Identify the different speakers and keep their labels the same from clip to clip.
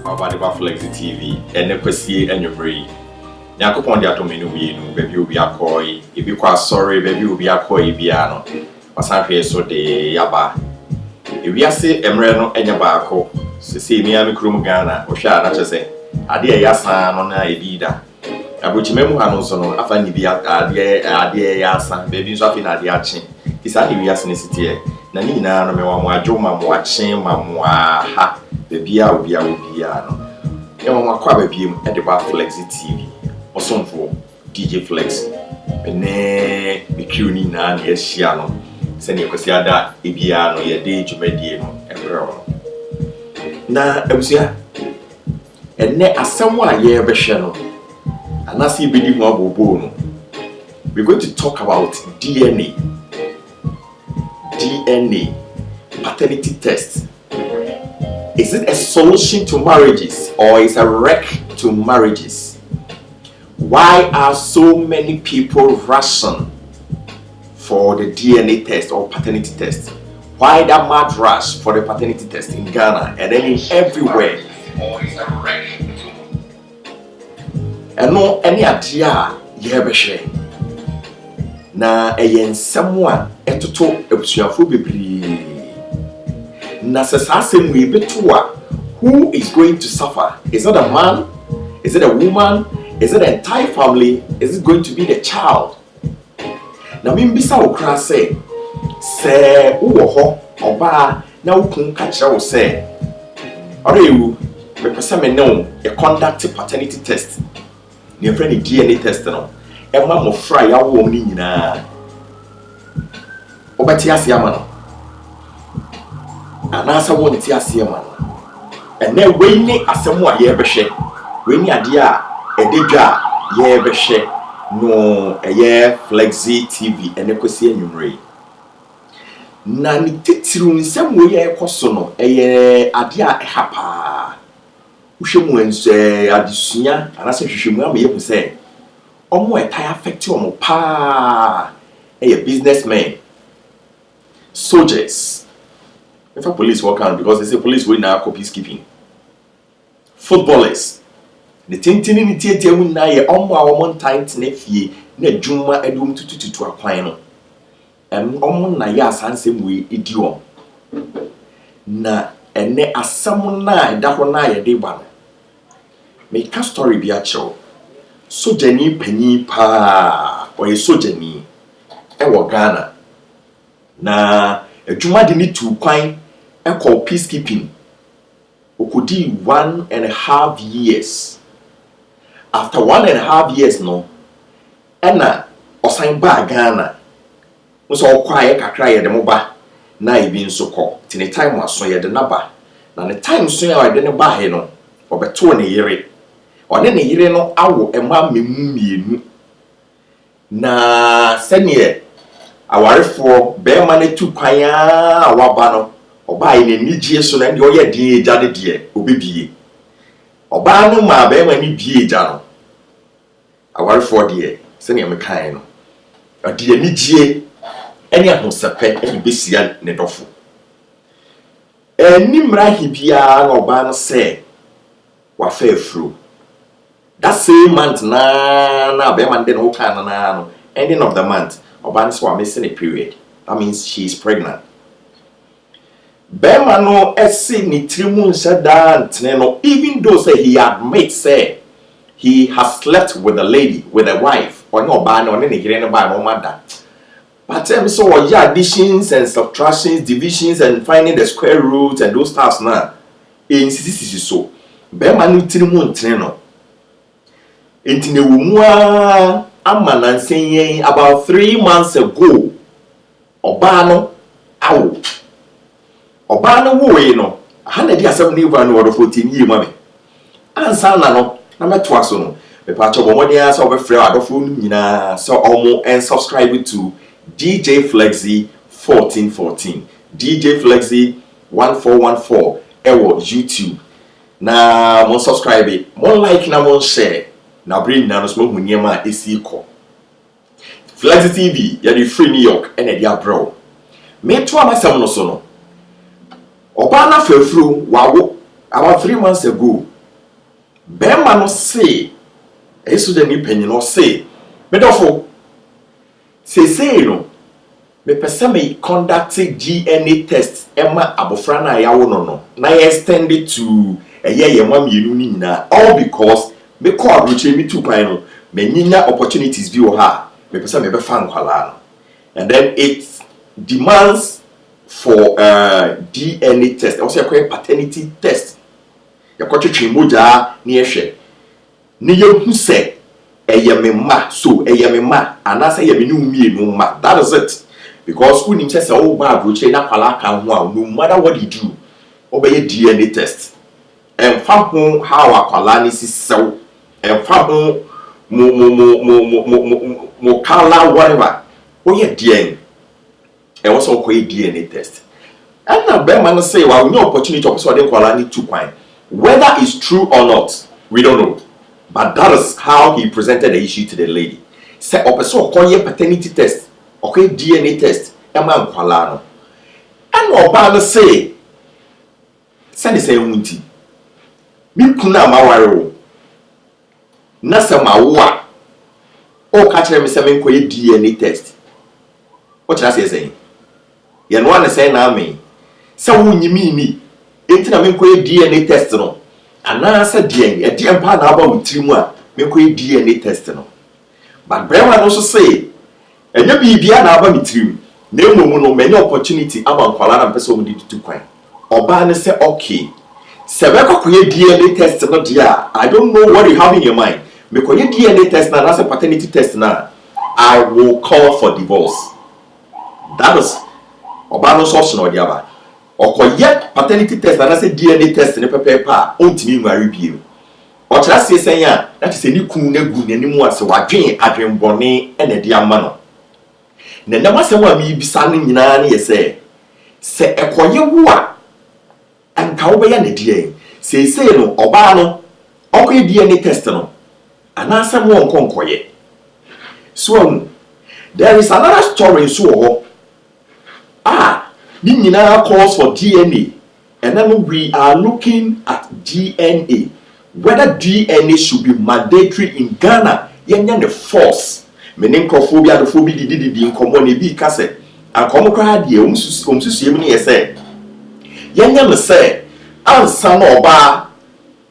Speaker 1: Abadiba Flexi TV and the Kwesi and your brain. Yakupon the Atomino, baby will be a coy, if you quite sorry, baby will be a coy piano. Pasan so de Yaba. If we are say Emreno and Yabako, see me, I'm a Krumgana, or shall not say, Adia Yasan on a bida. Abuchimemu Hanosono, Afanibia, Adia Yasan, baby Zafin Adiachin. It's a new city. Nanina, no me Joma, watching, Mamma, the Bia will be a piano. Yama Quabe Beam at the Bar Flexi TV, or some for DJ Flex. Bene, Bicuni, Nan, yes, Shiano, Senia Cosiada, Ibiano, ye day to medium, and girl. Na, Ebusia, and ne as someone ye Beshano, and I see Biddy Mobile Bono. We're going to talk about DNA, paternity test. Is it a solution to marriages or is a wreck to marriages? Why are so many people rushing for the DNA test or paternity test? Why that mad rush for the paternity test in Ghana and then in everywhere? And no any idea yebeshe. Na someone etoto ebusuafo bebree. Na sasasem we betua, who is going to suffer? Is it a man? Is it a woman? Is it the entire family? Is it going to be the child? Na mimbisa okra say uwo ho oba na ukun ka kire wo say orewu me pese me no e conduct paternity test. Ne friend DNA test no. Emma mo fra ya wo ni nyina. Obati ase ama no. Anasa wo ni ti ase ama no. Ene we ni asemu a ye behwe. We ni ade a ededwa ye behwe no eye Flexi TV ene kwesi anwumre. Na ni titiru nsem we ye ekoso no eye ade a ehapa. Uhwemu ense adesua anasa hwehwemu ama ye hu se omo etaya affect omo pa businessmen, soldiers. If a police walk out because they say police will now peacekeeping. Footballers. The tintini ni tietie mu na ye omo a omo ntan tenafie na adwuma adum tututu akwan no. Omo na ye asansem we idiom. Na ene asam na edaho na ye de ba no. Make a story bi a chew. Sojani penny pa or a sojani ewo Ghana na adwuma de ni tu kwan e call peacekeeping okodi 1.5 years. After 1.5 years no ena osan ba Ghana so okwaye kakra ye de mo ba na ebi nso ko ti ne time aso ye de naba na ne time so ya de ne ba he no obeto ne yere one ne yire no awo ema memu mienu na senie awarefo be ma ne tu kwan a awaba no oba ye ne nigye so na ndi oye die eja de de obebie oba no ma be ma ni bie eja no awarefo de senie me kan no ade nigye eni ahosepe eni besia ne dofo eni mrahi bia na oba no se wa fa afro. That same month na be man den hoka na no ending of the month oba nso wa missing a period. That means she is pregnant. Bema no ese ni trimu nshada ntene no, even though say he admits say he has slept with a lady, with a wife, or no ba no ne hire no ba no mother. But so what additions and subtractions, divisions and finding the square root and those stuffs na in sisi so. Bema no trimu ntene no. Intine wumwa amana nsenye about 3 months ago. Obano awo. Obano wo yi no. Hana di asem ni eva no 14 year mame. Ansa na no na metwa so no. Me pa cho bomodi asa obefre adofo nyina so omo and subscribe to DJ Flexi 1414. DJ Flexi 1414 ewo YouTube. Na mo subscribe, mo like na mo share. Na bring na no smoke nyema esi ko. Flexi TV ya di free New York and e dia bro. Me to amasem no so no. Oba na fafuru wawo about 3 months ago bema no say eso de ni panyin no say me dofo say no me pese me conduct DNA test ema abofra na yawo no na extend it to ye mam yenu ni nyina all because me call abroche me two kwan no me nyinya opportunities bi wo ha me pese me be fa nkwala no and then it demands for DNA test also a paternity test yakotwetwe moja ni ehwe ni yehu se eyemema so eyemema anasa yemi ni umienu ma that is it because unim say o ba abroche na kwala ka ho a no matter what you do obey DNA test and ho how akwala ni sisew and ho mo kala whatever oye DNA and also ko DNA test and na be man say wa no opportunity of so dey kwala ni two kwan whether it's true or not we don't know. But that is how he presented the issue to the lady. Say, "Opeso okoye paternity test, okay DNA test, ema nkwala no." And oba no say the same unti. Mi kuna ma ware o. Na se ma wo a. O ka kire me se me nkoye DNA test. What you say? Ye no one say na me. Se wo nyimi ni. Enti na me nkoye DNA test no. Ana sa DNA e dem pa na aba wutiri mu a me nkoye DNA test no. But Brewa no so say enye bibia na aba mitiri na emomu no many opportunity aba nkwala na mpese omudi tutu kwan. Oba ne say okay. Se we kokoye DNA test no dia I don't know what you have in your mind. Me koye DNA test na say paternity test na I will call for divorce. That is oba no so no dia ba. Okoye paternity test na say DNA test ne pepepa ontimi nware biem. O kira se senya that is any kun na gu nanimu ase wadwen adwenbone ene de ama no. Na nam asem wa mi bisa no nyina na ye se ekoye wo a anka wo be ya ne die se no oba no okoye DNA test no ana asem wo nkonkoye. So there is another story so the nyina calls for DNA and then we are looking at DNA whether DNA should be mandatory in Ghana. Yenya the force meaning crophobia the phobia didi nkomo ne bi ka se akomo kra de omsusuem ne yese yenya me se ansa no oba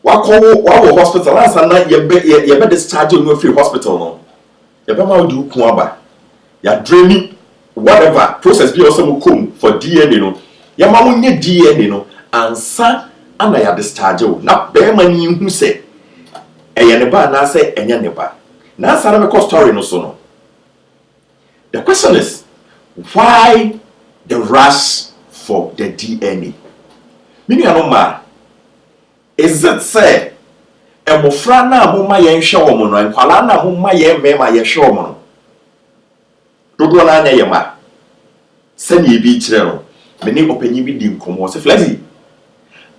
Speaker 1: wawo hospital ansa na yebe discharge no free hospital no yebe ma do ku aba ya draining whatever process be also come for DNA no ya ma wonye DNA no ansa ana ya discharge na be ma ni hu se eye ne ba na se enye ne ba na ansa na me story no so no. The question is why the rush for the DNA? Mini anoma is it say emofra na amoma ye nhwe wo mo no nkwala na amoma ye mema ye hwe wo mo no dodo na anya ye ma sani bi kire no meni opanyi bi di nkomo se flexi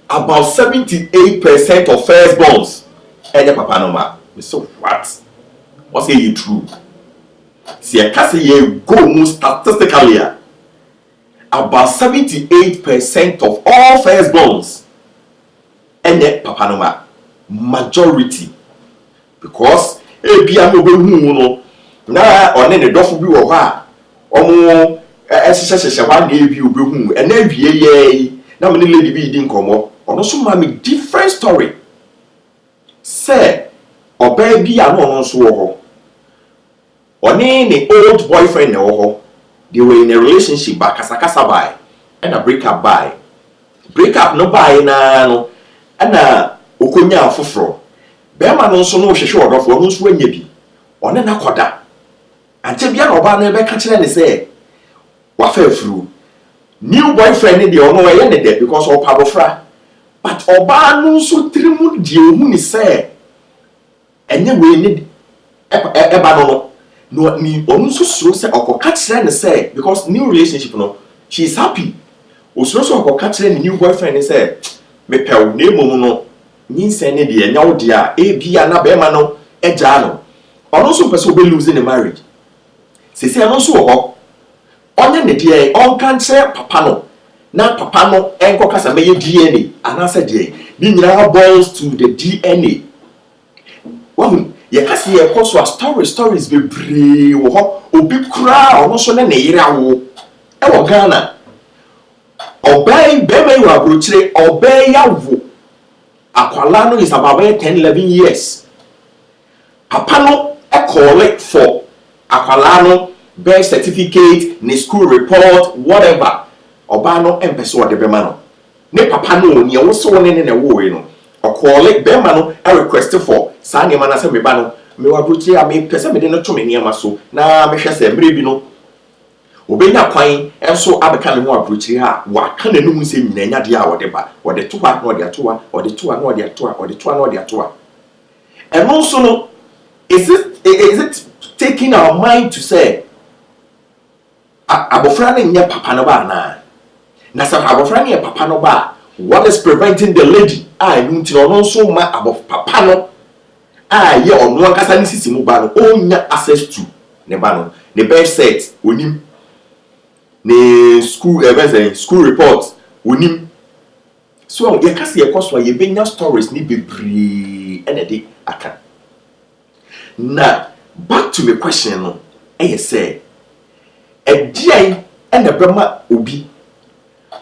Speaker 1: about 78% of firstborns enye papa no ma. So what say you true? See a case ye go more statistically about 78% of all firstborns enye papa no ma majority because ebia mo be hu no na one ne dofo bi wo ha omo esesesese wa na ebi obehu e na awie ye na me lady bi di nkomo ono so ma me different story say oba bi ano ono so wo ho one ne old boyfriend ne wo ho they were in a relationship ba kasakasa by and a break up no by na no ana okonya afoforo be ma no so no hwehwe odofo ono so anya bi one na koda ante bia na oba no be ka kire ne say wafefru new boyfriend de ono ye ne de because of pabofra but oba no so trimu de ohu ni say enye we ni eba no ni onu so suro say okoka kire ne say because new relationship no she is happy osuro so okoka kire ni new boyfriend say me pew na emom no nyinse ne de enya wo de a bia na be ma no eja no ono so pese obe lose in the marriage se se no so ho onye ne de on kan kire papa no na papa no enko kasa meye DNA anasa de ni nyina boils to the DNA One, ye kasi ye koso a stories be bree wo ho obi kura ono so ne yira wo e wo Ghana obey be me wa brochire obey ya wo akwala no is about 10-11 years papa no e call it for akwala no birth certificate ni school report whatever oba no empese wo de be ma no ne papa no ni wo so ne ne wo we no o call it be ma no a request for sa ne ma na se me ba no me wa brochire a me pese me de no to me niam so na me hwe se mbre bi no obenya kwan enso abeka ne ho approach ha wa ka na num se nyina nya de a wode ba wode to ha na wode atoa wode to ha na wode atoa wode to ha na wode atoa and also no is it taking our mind to say abofra na nya papa no ba na sa abofra na nya papa no ba what is preventing the lady enu nti no so ma abof papa no ye onu akasa ni sisi mu ba no onya access to ne ba no the best set onim ne school school report onim so ye kase ye koso ye benya stories ni bebree enede aka na back to the question no say edian ene bema obi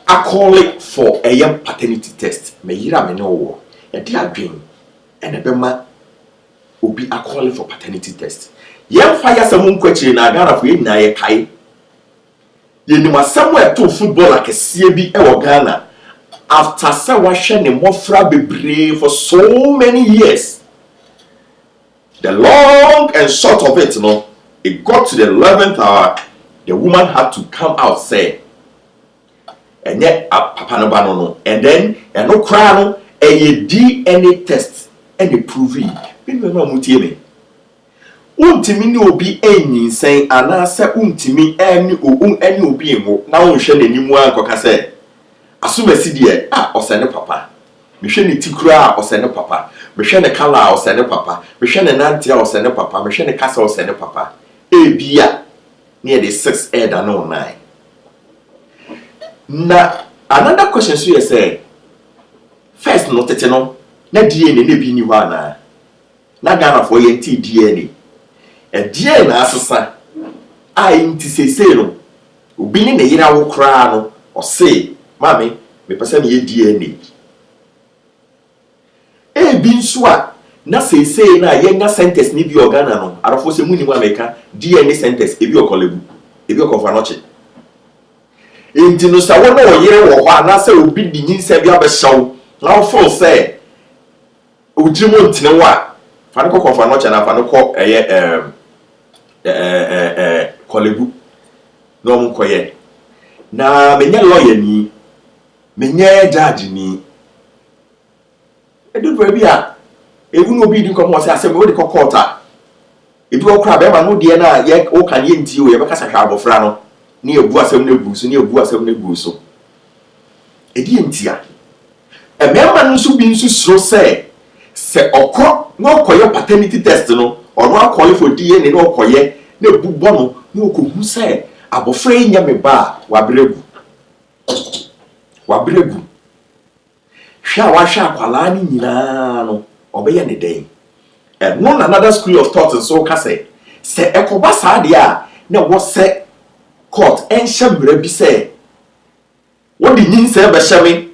Speaker 1: I call it for a young paternity test me yira me no wo e de adwen ene bema obi I call it for paternity test yem fire samun kwachiri na Ghana fo yina ye kai yenima somewhere to football akesie bi e wo Ghana after say wa hwe ne mofra bebree for so many years. The long and short of it, it got to the 11th hour, the woman had to come out say and yet papa no ba no and then and no cry no a DNA test and it prove it me no mutie me untimi ni obi enyinsen anase untimi eni obi enwo na wonhwe n'animu ankoka se asumasi de osene papa mehwe ne tikura osene papa mehwe ne kala osene papa mehwe ne nantia osene papa mehwe ne kasa osene papa ebia near the 6 elder no 9 na another question so you say first no tete no na DNA na bi ni ho ana na Ghana for ye nti DNA e na asesa ai nti sese no obi ni na yira wo kra no o say mami me pese me ye DNA e bi nso a na sese na ye nya sentence ni bi organa no arafo se muni mu America DNA sentence e bi okolebu e bi okofa no che enti no sa wo na o yire wo ho ana se obi di nyinsa bi abehyew na wo fo say ojimo ntine wa fa no kofa no che na fa no ko kolebu no mu koye na menye lawyer ni menye judge ni edu bi a ewu no bi di nkomo say asem we di court a edu okra be ma no de na ye o kan ye nti o ye be kasa hwa abofra no ni ebu asem na gu so ni ebu asem na gu so edi ntia emema no so bi nso suro say se okro no okoye paternity test no ono akole for DNA no okoye na ebu bono na okohu say abofra nya me ba wabregu hwa wa hwa akwala ni nyina no obeye ne den and no another school of thought so ka say se ekoba sa de a na wo se court enhye mra bi say wo di nyin se be hye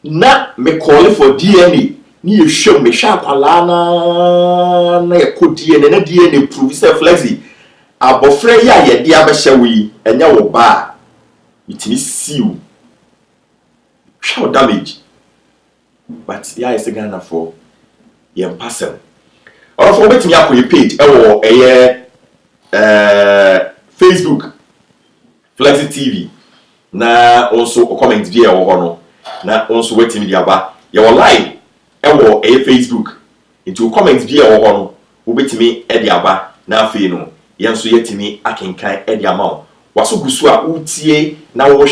Speaker 1: na me call for DNA ni ehwem me hwa akwala na ekọ DNA na DNA prove say flexi abofra ya ye de abehye wi enya wo ba mitimi siu show damage but yeah is Ghana for yem parcel or for betimi akoye page Facebook Flexi TV na also comment via no na also wetimi dia ba ye live Facebook into comment via no wo betimi e dia ba na afi no yenso yetimi akenkan e dia ma waso gusu a utie na wo hwe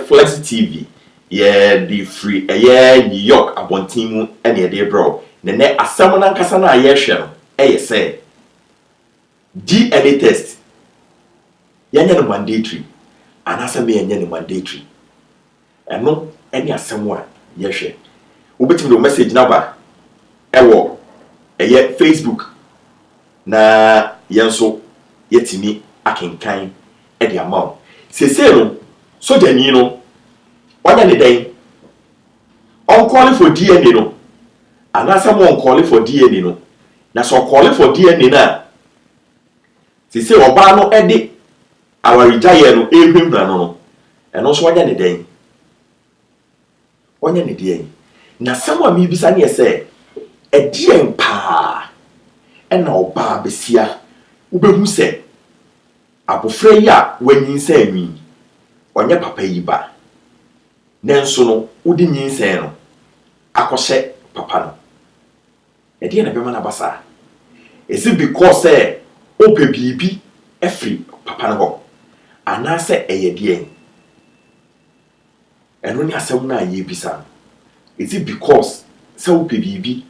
Speaker 1: Flexi TV ye the free New York abontimu ene ye de bro ne asem na nkasa na ye hwe no say DNA test yanya no mandatory anasa me yanya no mandatory eno ene asem a ye hwe obetimi do message number Facebook na yenso yetimi akenkan e de ama sese no so dani no wanya ne den on call for DNA no anasa mo on call for DNA no na so call for DNA na sese oba no e de awarejaye no ehwemra no eno so wanya ne den wanya ne den na samo mi bisa ne se edien pa ena oba besia ubehu se abofra yi a wanyinsa anwi onye papa yi ba nenso no udi nyinsa no akose papa no edien na bema na basa is it because ope bibi efri papa no ho anase eyedien eno ni asem na ye bisa is it because se ope bibi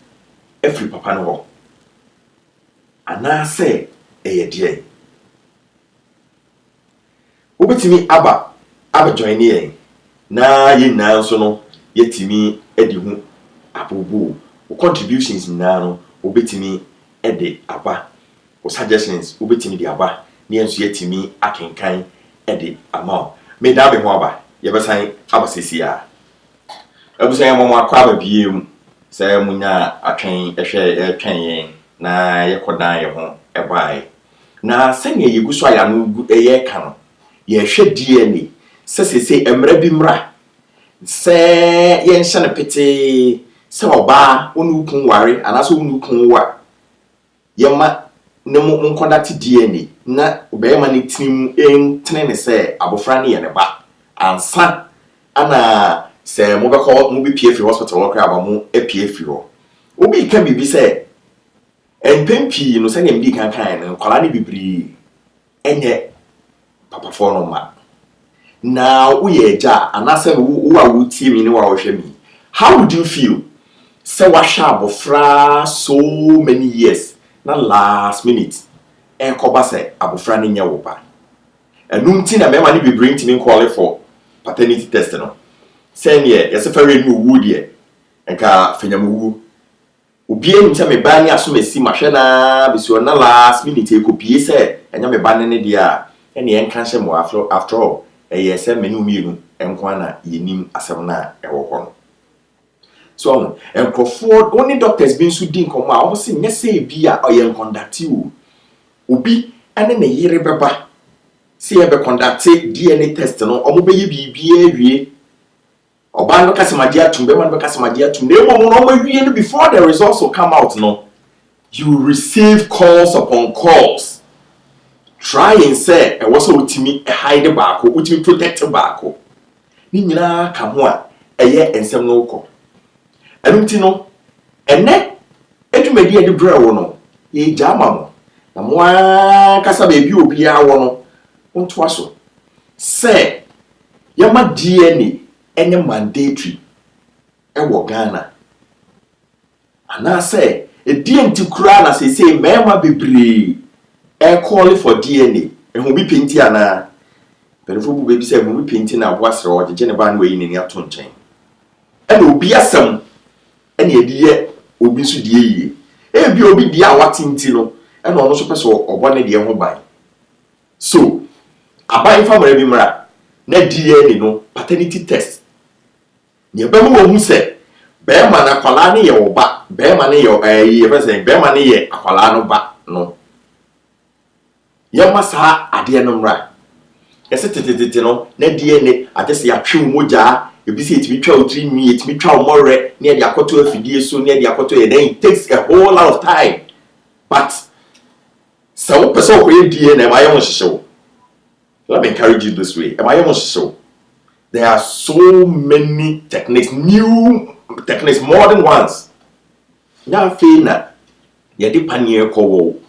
Speaker 1: efri papa no ho anase eyedien obetimi aba join ye na ye na nso no yetimi edi hu abobo o contributions na no obetimi ede aba o suggestions obetimi di aba ne enso yetimi akenkan ede ama me da be ho aba ye besan aba sesia abusan mo akwa aba biem say munya atwen ehwe etwen yen na ye kodan ye ho ebai na senya ye guso aya no eye ka no ye hwe DNA sesese emra bi mra se ye nhye ne pete se oba onu kun ware anaso onu kun wa ye ma ne mo conduct DNA na obeyema ne tinim entene ne se abofra ne ye ne ba ansa ana se mo be ko mo bi PF hospital wo kra ba mo PF ro obi ka bibi se empempi no se ne mbi kan ne kwala ne bibiri enye papa for no ma na uye ja anase wo a wutie mi ne wa hwe mi how would you feel say wa sha abofra so many years na last minute en ko ba say abofra ne nya wo ba enum ti na mema ne be bring to me call for paternity test no say ne yes fere no wu de enka fanyamu obi enim say me ba ne aso mesi ma hwe na bisi na last minute e ko pie say enya me ba ne dia ene enka hye mo after all yes many umiru enkwa na yenim asem na ewo ho no so enkofo only doctors bin su din komo a obose nyese bi a oye conduct o obi ene ne yire beba se ye be conduct DNA test no omo be ye bibia awie oba no kasemadia atum be man be kasemadia atum na emo no omo awie no before the results will come out no you receive calls upon calls. Try and say and was ultimi hide back or ultimi protect baako ni nyina ka ho a eye ensem no ko enumti no ene edumadi ade bra wo no ye jama mo na mo kasa ba bi obi a wo no onto aso say yama DNA enye mandatory e wo Ghana ana say e dienti kura na say mema bebre call for DNA e ho bi penti ana perifo bu bebi say ho bi penti na boasre o je ne ba na we ni ato nchen e na obi asem e na ediye obi su die yie e bi obi die a watinti no e na ono so pese obo ne de ho ban so abai famara bi mra na DNA no paternity test ne ba mu wo hu se be ma na kwala ne ye wo ba be ma ne ye pese be ma ne ye akwala no ba no yama sa ade no mra yese tetete no na DNA agese ya twe moja ebisi etimi twa otri mi etimi twa omore na de akoto afidie so na de akoto ye then it takes a whole lot of time but so person ko ye DNA ma ye mo hyehyɛ. Let me encourage you this way. Am I almost so? There are so many techniques, new techniques, modern ones. Now, Fina, you did panier call.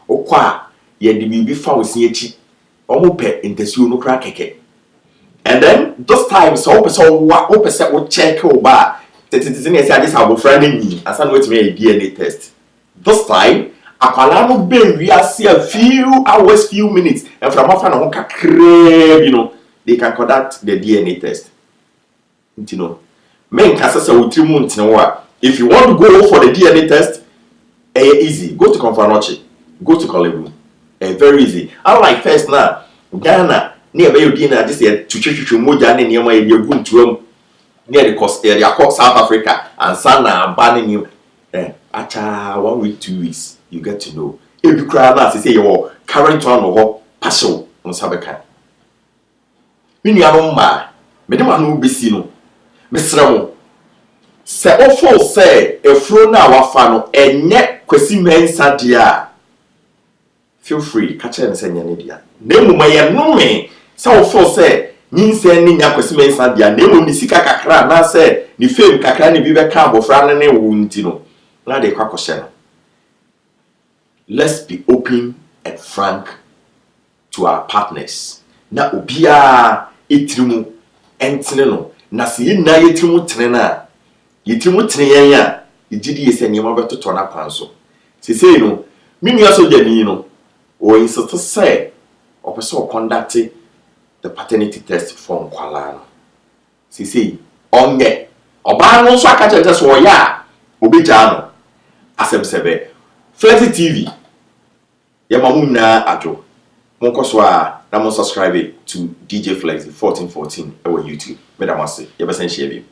Speaker 1: Okwa, you did be found CH, almost pet in the no crack. And then, those times, open set will check over. That it is in a service I will friend me, as I wait to make a DNA test. This time, Akwalano Ben, we are see a few hours, few minutes, and from after no crave, you know, they can conduct the DNA test. Men can say with 3 months. If you want to go for the DNA test, Easy. Go to Konfanoche. Go to Kolebu. Very easy. Unlike first now, Ghana, near Bayodina, this year, to Moja, near my good to near the coast area, South Africa, and Sana, and banning you. Acha 1 week, 2 weeks, you get to know. If you cry now, say your current one or passion on Sabeka. When you are ma, Madame no be seen. Miss Ramo. Say, awful say, a fro now, a fan, and net kwesi men sadia. Feel free, catch and send your media. Name my no me. So for say, nin sending ya kwesi men sadia. Name ni sika kakra, na say, ni fame kakra ni bibe cambo, franane wuntino. Now they crack question. Let's be open and frank to our partners. Na ubia itrimu entino. Na si na itrimu trena. Itrimu trena. Ijidi yese nyama beto tona kwanso. Si say no, mimi aso jani no. Or insist say, or person conduct the paternity test from Kuala. Si say, onge. Oba no so akacha test wo ya. Obi jano. Asem sebe. Flexi TV. Yamamu na ajo. Monko so na mo subscribe to DJ Flexi 1414 on YouTube. Medamase. Yebesen share bi.